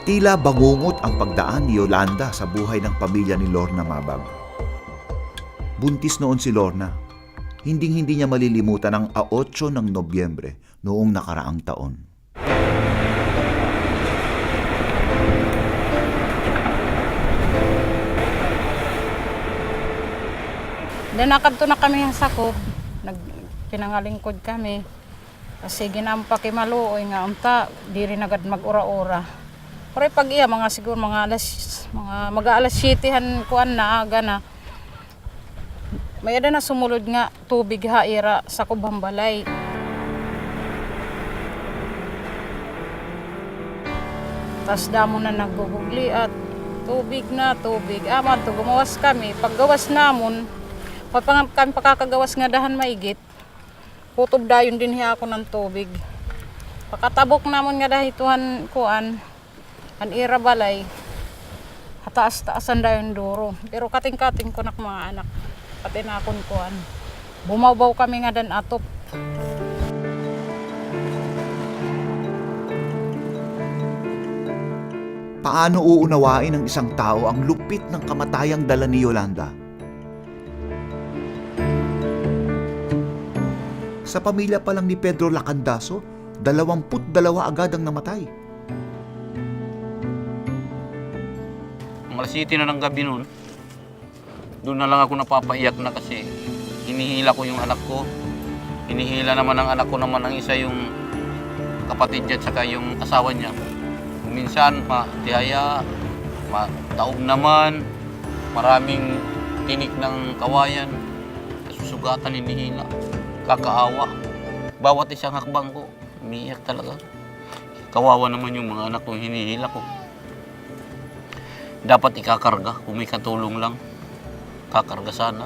Tila bangungot ang pagdaan ni Yolanda sa buhay ng pamilya ni Lorna Mabag. Buntis noon si Lorna. Hinding-hindi niya malilimutan ang 8 ng Nobyembre noong nakaraang taon. Nakadto na kami sa sakop, pinangalingkod kami. Kasi ginampa kay maluoy nga unta, di rin agad mag-ura-ura. Pero pag iya, siguro mag-aalas 7 kuan na aga na. May ada na sumulod nga tubig haira sa kubang balay. Tas damo na naggugugli at tubig. Aman to, gumawas kami. Paggawas namon, pag kami pakakagawas nga dahan maigit, kutob dayon din hiya ako ng tubig. Pakatabok namon nga dahituhan kuan, an ira balay, hataas-taasan dayon duro. Pero kating-kating ko nak mga anak, pati na akong kuan. Bumaw-baw kami nga dan atop. Paano uunawain ng isang tao ang lupit ng kamatayang dala ni Yolanda? Sa pamilya pa lang ni Pedro Lacandaso, 22 agad ang namatay. Alas 7 na ng gabi noon, doon na lang ako napapaiyak na kasi hinihila ko yung anak ko. Hinihila naman ang anak ko naman ang isa yung kapatid niya at saka yung asawa niya. Minsan matihaya, mataob naman, maraming tinik ng kawayan, susugatan, hinihila, kakaawa. Bawat isang hakbang ko, umiiyak talaga. Kawawa naman yung mga anak ko, hinihila ko. Dapat ikakarga, kung may katulong lang, kakarga sana.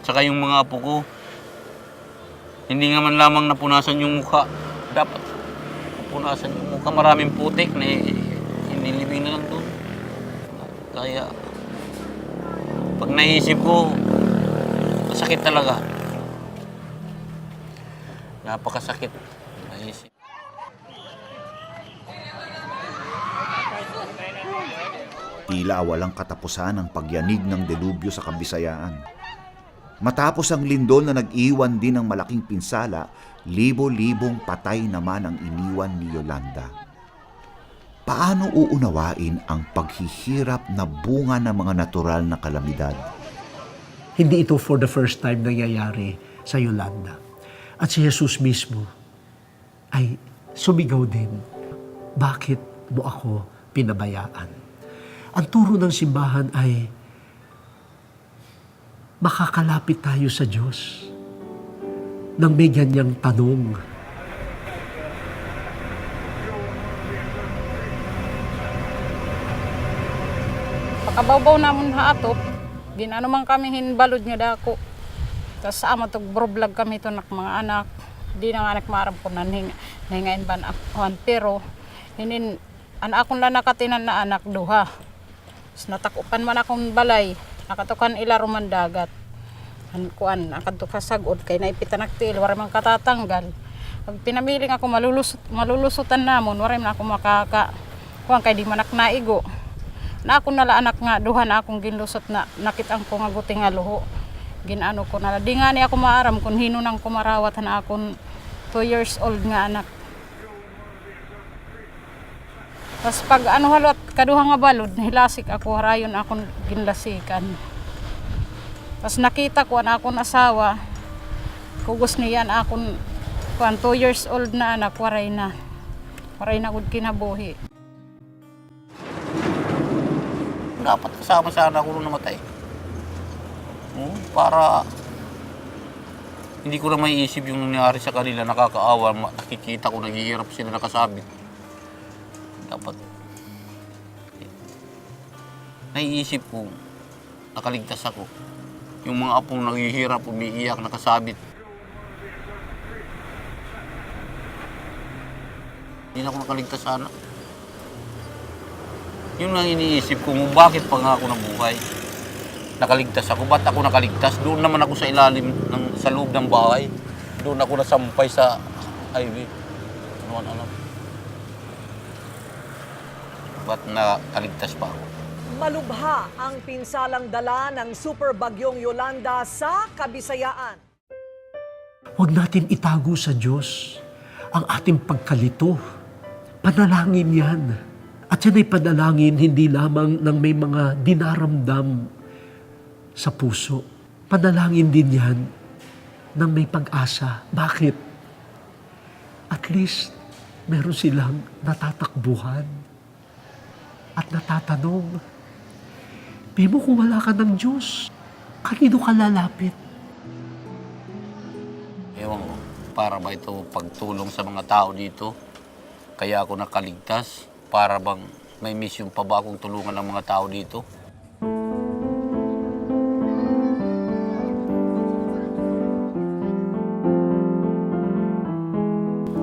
Tsaka yung mga apo ko, hindi nga man lamang napunasan yung mukha. Dapat punasan yung mukha, maraming putik na inilibing na lang doon. Kaya, pag naisip ko, masakit talaga. Napakasakit. Naisip. Tila walang katapusan ang pagyanig ng delubyo sa Kabisayaan. Matapos ang lindol na nag-iwan din ng malaking pinsala, libo-libong patay naman ang iniwan ni Yolanda. Paano uunawain ang paghihirap na bunga ng mga natural na kalamidad? Hindi ito for the first time nangyayari sa Yolanda. At si Jesus mismo ay sumigaw din, bakit mo ako pinabayaan? Ang turo ng simbahan ay makakalapit tayo sa Diyos nang may ganyang tanong. Pakabawbaw namon haatop, ginano man kami hinbalod nga dako. Tas ama tog broblog kami to nak mga anak. Di na nga anak maram ko nahingain ban akuan, pero hinin an akong lang nakatinan na anak duha. Tas natakupan man akong balay, nakatukan ilaro man dagat. An kuan nakadto kasagod kay naipitan nagtiil wala man katatanggal. Pag pinamiling ako malulusutan namon, wala man ako makaka kuan kay di manak naigo. Na ako nala anak nga duha na akong ginlusot na nakitang ko nga guting nga luho. Ginano ko nala di nga ni ako maaram kun hino nang kumarawat na akong 2 years old nga anak. Tas pag halot kaduha nga balod hilasik ako harayon akong ginlasikan. Tas nakita ko na akong asawa kugos niyan akong 2 years old na anak waray na gud kinabuhi. Dapat kasama sana ako nung namatay. Para hindi ko na maiisip yung nangyari sa kanila, nakakaawa, nakikita ko naghihirap sila nakasabit. Dapat naiisip ko, nakaligtas ako. Yung mga apong naghihirap, umiiyak, nakasabit. Hindi na ako nakaligtas sana. Yun lang iniisip ko, bakit pa nga ako nabuhay? Nakaligtas ako, ba't ako nakaligtas? Doon naman ako sa ilalim, sa loob ng bahay. Doon ako nasampay sa highway. Ano. ba't nakaligtas pa ako. Malubha ang pinsalang dala ng super bagyong Yolanda sa Kabisayaan. Huwag natin itago sa Diyos ang ating pagkalito. Panalangin yan. At yan ay panalangin hindi lamang ng may mga dinaramdam sa puso. Panalangin din yan ng may pag-asa. Bakit? At least, meron silang natatakbuhan at natatanong. Bimo, kung wala ka ng Diyos, kanino ka lalapit? Ewan ko, para ba ito pagtulong sa mga tao dito? Kaya ako nakaligtas? Para bang may mission pa ba akong tulungan ng mga tao dito?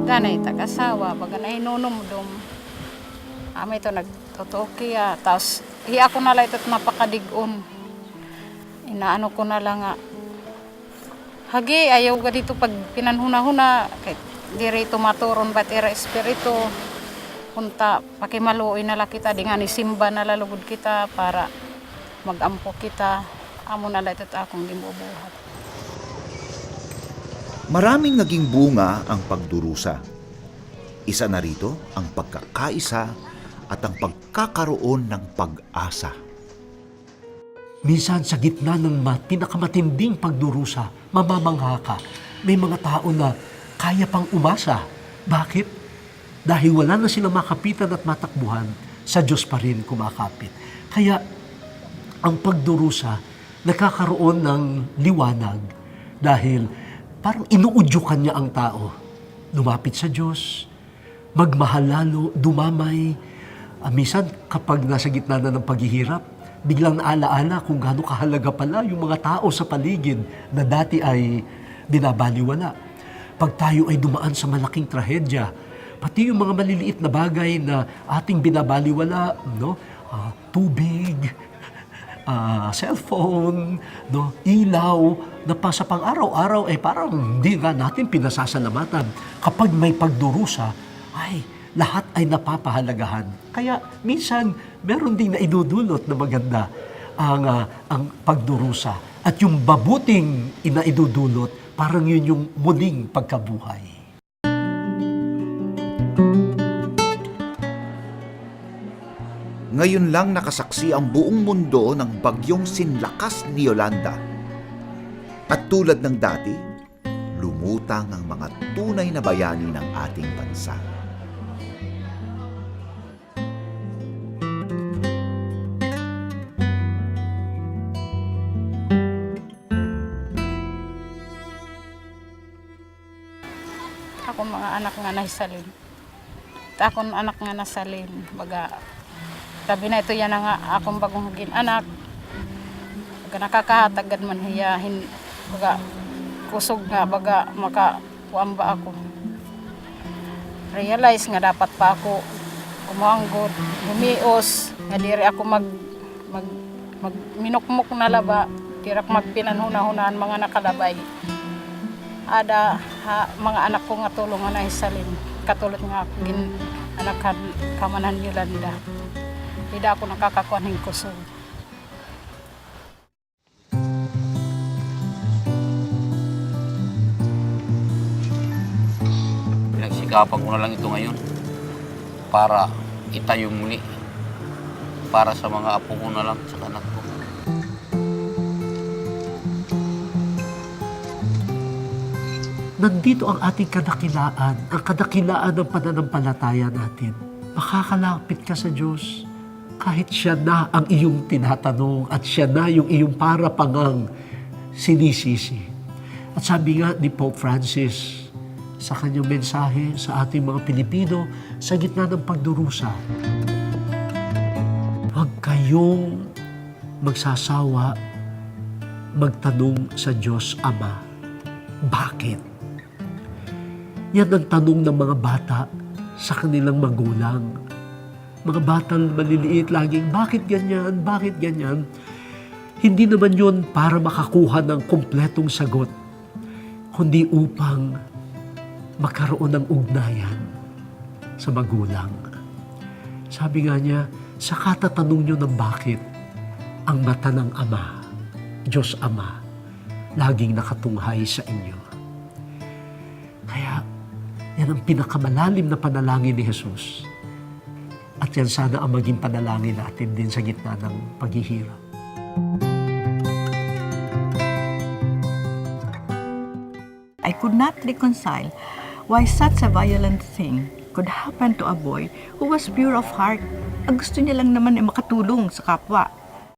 Ganay tag-asawa, baga na inunumdum. Amay ito nagtutukiya, tapos iya ko na lang ito't napakadigon. Inaano ko na lang nga, hagi, ayaw ka dito pag pinanhuna-huna, kahit di rito maturon ba't ira espiritu. Punta, pakimaluoy na lang kita, di nga ni simba na lalugod kita para mag-ampo kita. Amo na lang ito't akong gibubuhat. Maraming naging bunga ang pagdurusa. Isa na rito ang pagkakaisa at ang pagkakaroon ng pag-asa. Minsan sa gitna ng pinakamatinding pagdurusa, mamamangha ka. May mga tao na kaya pang umasa. Bakit? Dahil wala na silang makapitan at matakbuhan, sa Diyos pa rin kumakapit. Kaya ang pagdurusa, nakakaroon ng liwanag dahil parang inuudyukan niya ang tao. Lumapit sa Diyos, magmahal lalo, dumamay. Minsan kapag nasa gitna na ng paghihirap, biglang naalaala kung gaano kahalaga pala yung mga tao sa paligid na dati ay binabaliwala. Pag tayo ay dumaan sa malaking trahedya, pati yung mga maliliit na bagay na ating binabaliwala, no? Tubig, cellphone, no? Ilaw, na pa sa pang-araw-araw ay parang hindi nga natin pinasasalamatan. Kapag may pagdurusa, ay lahat ay napapahalagahan. Kaya minsan, meron ding naidudulot na maganda ang pagdurusa. At yung babuting inaidudulot, parang yun yung muling pagkabuhay. Ngayon lang nakasaksi ang buong mundo ng bagyong sinlakas ni Yolanda. At tulad ng dati, lumutang ang mga tunay na bayani ng ating bansa. Ako mga anak nga nahisalin. Akong anak nga nasalin. Baga, sabi na ito yan na nga akong bagong hagin anak. Baga nakakahatagad man hiyahin. Baga kusog nga, baga makakuan ba ako. Realize nga dapat pa ako kumuanggod, humios, nga diri ako minukmuk na laba, diri ako magpinanhuna-hunaan mga nakalabay. Ada mga anak ko nga tulungan na isalin. Katulad nga anak kamanan Yolanda. Hindi ako nakakakuan ng kusog. Pinagsikapan ko na lang ito ngayon para itayo muli. Para sa mga apo ko na lang, sa anak ko. Nandito ang ating kadakilaan, ang kadakilaan ng pananampalataya natin. Makakalapit ka sa Diyos kahit siya na ang iyong tinatanong at siya na yung iyong parapangang sinisisi. At sabi nga ni Pope Francis sa kanyang mensahe sa ating mga Pilipino sa gitna ng pagdurusa, huwag kayong magsasawa magtanong sa Diyos Ama. Bakit? Yan ang tanong ng mga bata sa kanilang magulang. Mga batang maliliit laging, bakit ganyan? Bakit ganyan? Hindi naman yun para makakuha ng kumpletong sagot, kundi upang magkaroon ng ugnayan sa magulang. Sabi nga niya, sa katatanong nyo ng bakit, ang mata ng Ama, Diyos Ama, laging nakatunghay sa inyo. Kaya, yan ang pinakamalalim na panalangin ni Jesus. At yan sana ang maging panalangin natin din sa gitna ng paghihirap. I could not reconcile why such a violent thing could happen to a boy who was pure of heart. Ang gusto niya lang naman ay makatulong sa kapwa.